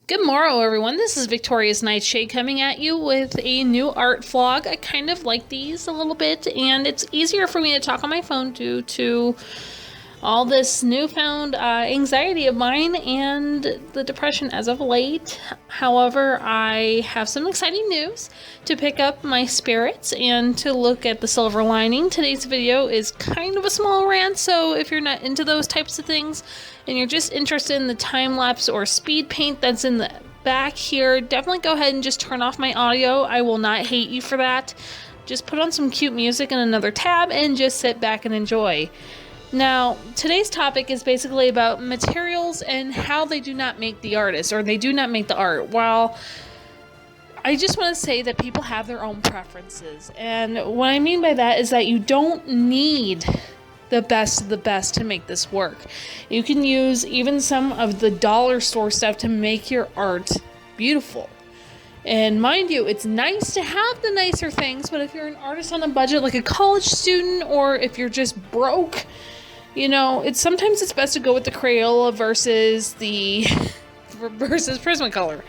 Good morrow, everyone. This is Victoria's Nightshade coming at you with a new art vlog. I kind of like these a little bit, and it's easier for me to talk on my phone due to all this newfound anxiety of mine and the depression as of late. However, I have some exciting news to pick up my spirits and to look at the silver lining. Today's video is kind of a small rant, so if you're not into those types of things and you're just interested in the time-lapse or speed paint that's in the back here, definitely go ahead and just turn off my audio. I will not hate you for that. Just put on some cute music in another tab and just sit back and enjoy. Now, today's topic is basically about materials and how they do not make the artist, or they do not make the art. While I just want to say that people have their own preferences, and what I mean by that is that you don't need the best of the best to make this work. You can use even some of the dollar store stuff to make your art beautiful. And mind you, it's nice to have the nicer things, but if you're an artist on a budget, like a college student, or if you're just broke, you know, sometimes it's best to go with the Crayola versus Prismacolor.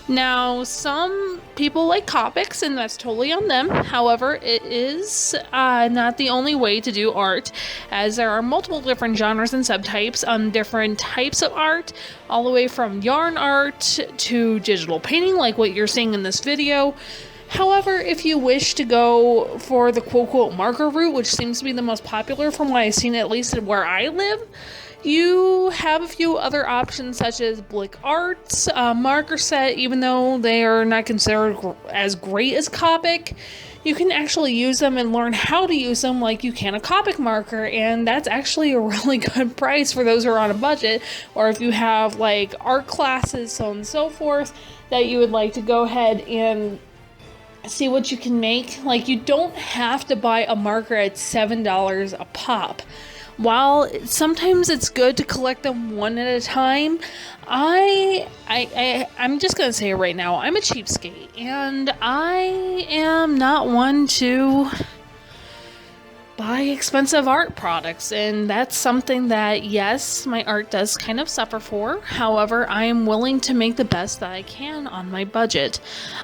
Now, some people like COPICs, and that's totally on them. However, it is not the only way to do art, as there are multiple different genres and subtypes on different types of art, all the way from yarn art to digital painting, like what you're seeing in this video. However, if you wish to go for the quote-unquote marker route, which seems to be the most popular from what I've seen, at least where I live, you have a few other options such as Blick Arts, marker set. Even though they are not considered as great as Copic, you can actually use them and learn how to use them like you can a Copic marker, and that's actually a really good price for those who are on a budget, or if you have like art classes, so on and so forth, that you would like to go ahead and see what you can make. Like, you don't have to buy a marker at $7 a pop. While sometimes it's good to collect them one at a time, I'm just gonna say it right now, I'm a cheapskate, and I am not one to buy expensive art products, and that's something that, yes, my art does kind of suffer for. However, I am willing to make the best that I can on my budget.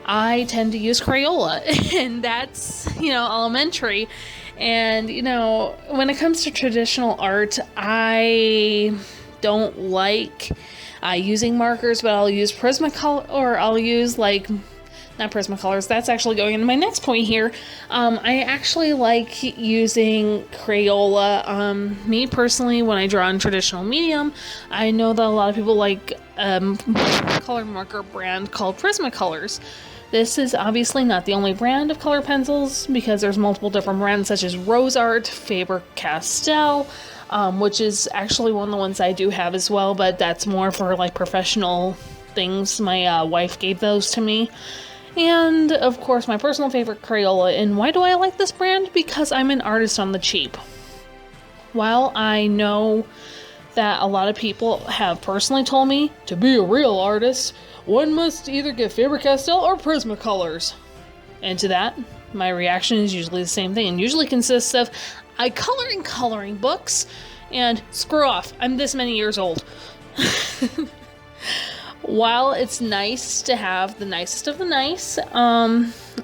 I tend to use Crayola, and that's, elementary. And, when it comes to traditional art, I don't like using markers, but I'll use Prismacolor, or I'll use not Prismacolors, that's actually going into my next point here. I actually like using Crayola. Me personally, when I draw in traditional medium, I know that a lot of people like color marker brand called Prismacolors. This is obviously not the only brand of color pencils, because there's multiple different brands such as Rose Art, Faber-Castell, which is actually one of the ones I do have as well, but that's more for professional things. My wife gave those to me. And, of course, my personal favorite, Crayola. And why do I like this brand? Because I'm an artist on the cheap. While I know that a lot of people have personally told me, to be a real artist, one must either get Faber-Castell or Prismacolors. And to that, my reaction is usually the same thing, and usually consists of, I color in coloring books, and screw off, I'm this many years old. While it's nice to have the nicest of the nice,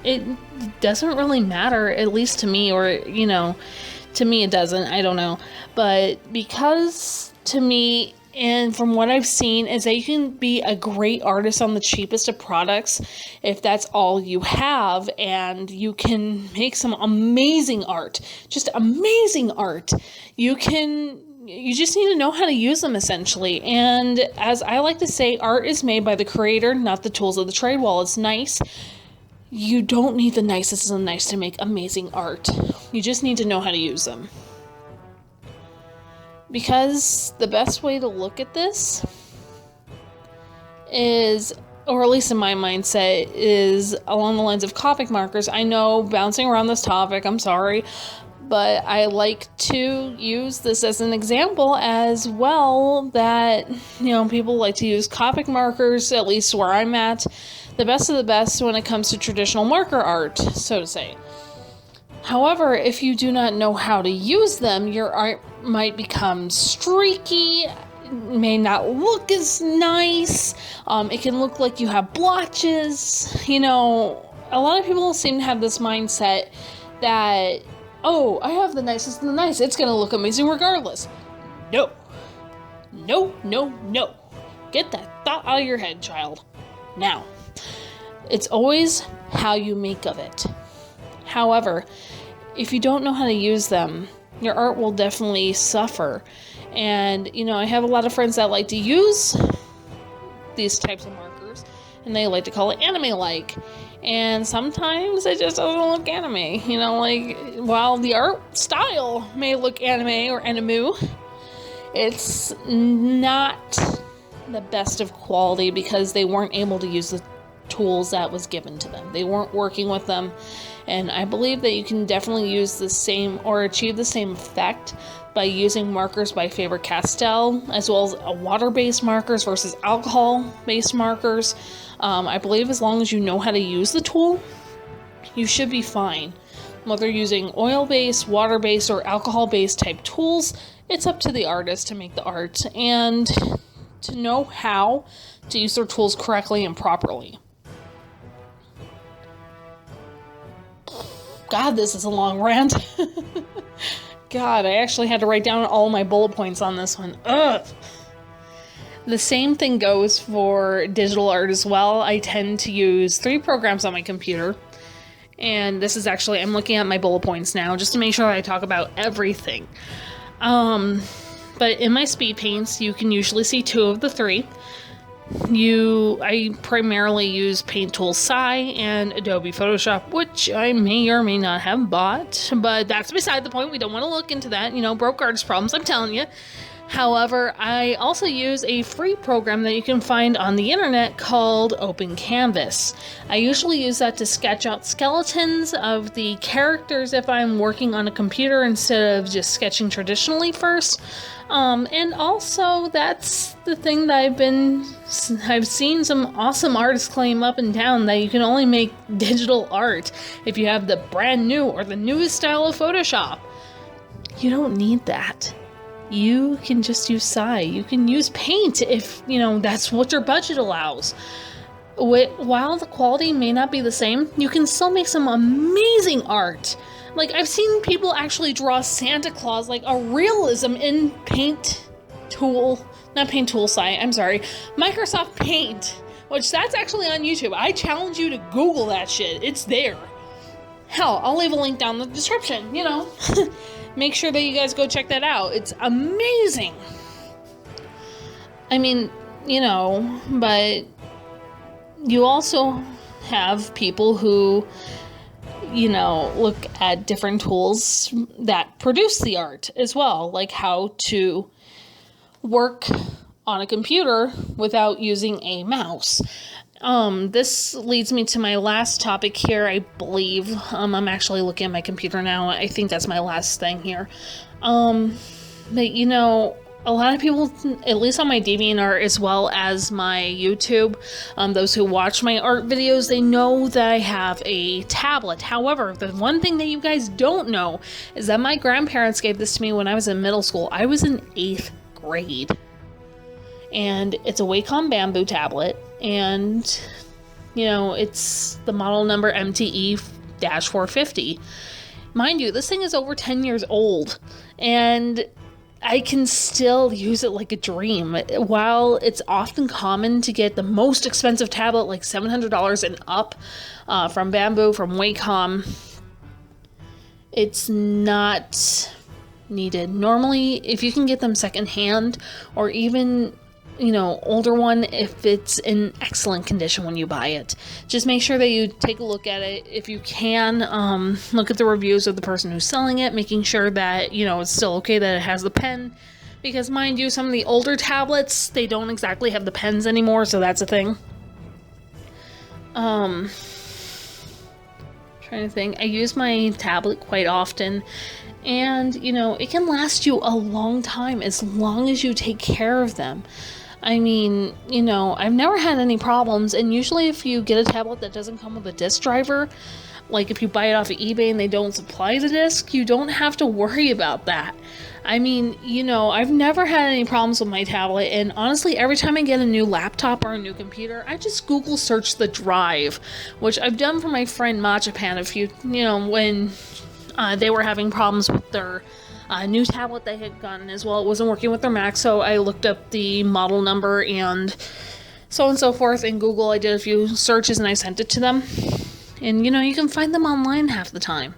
it doesn't really matter, at least to me, or, to me it doesn't, I don't know. But because, to me, and from what I've seen, is that you can be a great artist on the cheapest of products if that's all you have, and you can make some amazing art, just amazing art. You just need to know how to use them, essentially. And as I like to say, art is made by the creator, not the tools of the trade. While it's nice, you don't need the nicest of the nice to make amazing art. You just need to know how to use them. Because the best way to look at this is, or at least in my mindset, is along the lines of Copic markers. I know, bouncing around this topic, I'm sorry, but I like to use this as an example as well, that, people like to use Copic markers, at least where I'm at, the best of the best when it comes to traditional marker art, so to say. However, if you do not know how to use them, your art might become streaky, may not look as nice. It can look like you have blotches. You know, a lot of people seem to have this mindset that, oh, I have the nicest of the nice, it's gonna look amazing regardless. No. No, no, no. Get that thought out of your head, child. Now, it's always how you make of it. However, if you don't know how to use them, your art will definitely suffer. And, you know, I have a lot of friends that like to use these types of markers, and they like to call it anime-like. And sometimes it just doesn't look anime. You know, like, while the art style may look anime or anime, it's not the best of quality because they weren't able to use the tools that was given to them. They weren't working with them. And I believe that you can definitely use the same or achieve the same effect by using markers by Faber-Castell, as well as water-based markers versus alcohol-based markers. I believe as long as you know how to use the tool, you should be fine. Whether using oil-based, water-based, or alcohol-based type tools, it's up to the artist to make the art and to know how to use their tools correctly and properly. God, this is a long rant. God, I actually had to write down all my bullet points on this one. Ugh. The same thing goes for digital art as well. I tend to use 3 programs on my computer. And this is actually, I'm looking at my bullet points now just to make sure I talk about everything. But in my speed paints, you can usually see 2 of the 3. I primarily use Paint Tool Sci and Adobe Photoshop, which I may or may not have bought, but that's beside the point. We don't want to look into that. You know, broke artist problems, I'm telling you. However, I also use a free program that you can find on the internet called Open Canvas. I usually use that to sketch out skeletons of the characters if I'm working on a computer instead of just sketching traditionally first. And also, that's the thing that I've seen some awesome artists claim up and down, that you can only make digital art if you have the brand new or the newest style of Photoshop. You don't need that. You can just use Sci. You can use Paint if, you know, that's what your budget allows. While the quality may not be the same, you can still make some amazing art. Like, I've seen people actually draw Santa Claus, like a realism in Microsoft Paint, which that's actually on YouTube. I challenge you to Google that shit. It's there. Hell, I'll leave a link down in the description, you know. Make sure that you guys go check that out. It's amazing. I mean, you know, but you also have people who, you know, look at different tools that produce the art as well, like how to work on a computer without using a mouse. This leads me to my last topic here, I believe. I'm actually looking at my computer now. I think that's my last thing here. But you know, a lot of people, at least on my DeviantArt as well as my YouTube, those who watch my art videos, they know that I have a tablet. However, the one thing that you guys don't know is that my grandparents gave this to me when I was in middle school. I was in 8th grade. And it's a Wacom Bamboo tablet, and, you know, it's the model number MTE-450. Mind you, this thing is over 10 years old, and I can still use it like a dream. While it's often common to get the most expensive tablet, like $700 and up, from Bamboo, from Wacom, it's not needed. Normally, if you can get them secondhand, or even, you know, older one, if it's in excellent condition when you buy it, just make sure that you take a look at it. If you can, look at the reviews of the person who's selling it, making sure that, you know, it's still okay, that it has the pen, because mind you, some of the older tablets, they don't exactly have the pens anymore, so that's a thing. Trying to think. I use my tablet quite often, and, you know, it can last you a long time as long as you take care of them. I mean, you know, I've never had any problems, and usually if you get a tablet that doesn't come with a disk driver, Like if you buy it off of eBay and they don't supply the disc, you don't have to worry about that. I mean, you know, I've never had any problems with my tablet, and honestly, every time I get a new laptop or a new computer, I just Google search the drive, which I've done for my friend Machapan when they were having problems with their new tablet they had gotten as well. It wasn't working with their Mac, so I looked up the model number and so on and so forth in Google. I did a few searches and I sent it to them. And, you know, you can find them online half the time.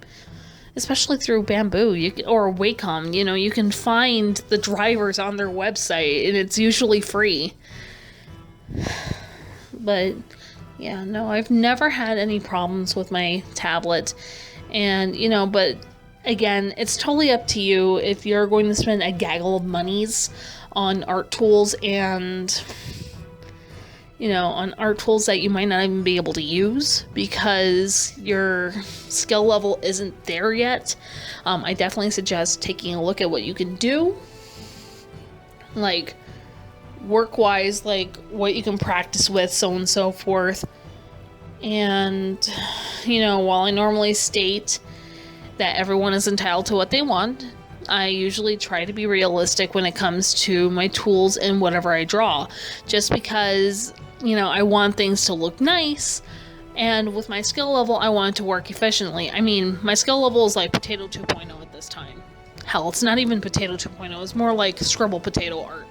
Especially through Bamboo or Wacom. You know, you can find the drivers on their website and it's usually free. But, yeah, no, I've never had any problems with my tablet. And, you know, but again, it's totally up to you if you're going to spend a gaggle of monies on art tools and, you know, on art tools that you might not even be able to use because your skill level isn't there yet. I definitely suggest taking a look at what you can do, like work-wise, like what you can practice with, so on and so forth. And, you know, while I normally state that everyone is entitled to what they want, I usually try to be realistic when it comes to my tools and whatever I draw. Just because, you know, I want things to look nice, and with my skill level, I want it to work efficiently. I mean, my skill level is like Potato 2.0 at this time. Hell, it's not even Potato 2.0, it's more like Scribble Potato art.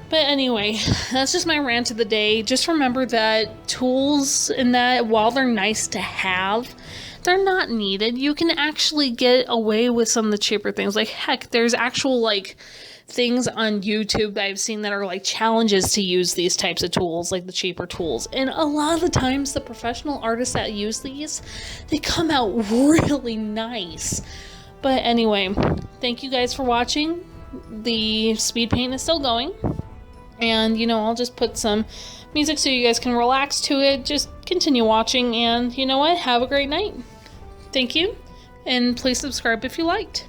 But anyway, that's just my rant of the day. Just remember that tools and that, while they're nice to have, they're not needed. You can actually get away with some of the cheaper things. Like, heck, there's actual, like, things on YouTube that I've seen that are, like, challenges to use these types of tools, like the cheaper tools. And a lot of the times, the professional artists that use these, they come out really nice. But anyway, thank you guys for watching. The speed paint is still going. And, you know, I'll just put some music so you guys can relax to it. Just continue watching, and you know what? Have a great night. Thank you, and please subscribe if you liked.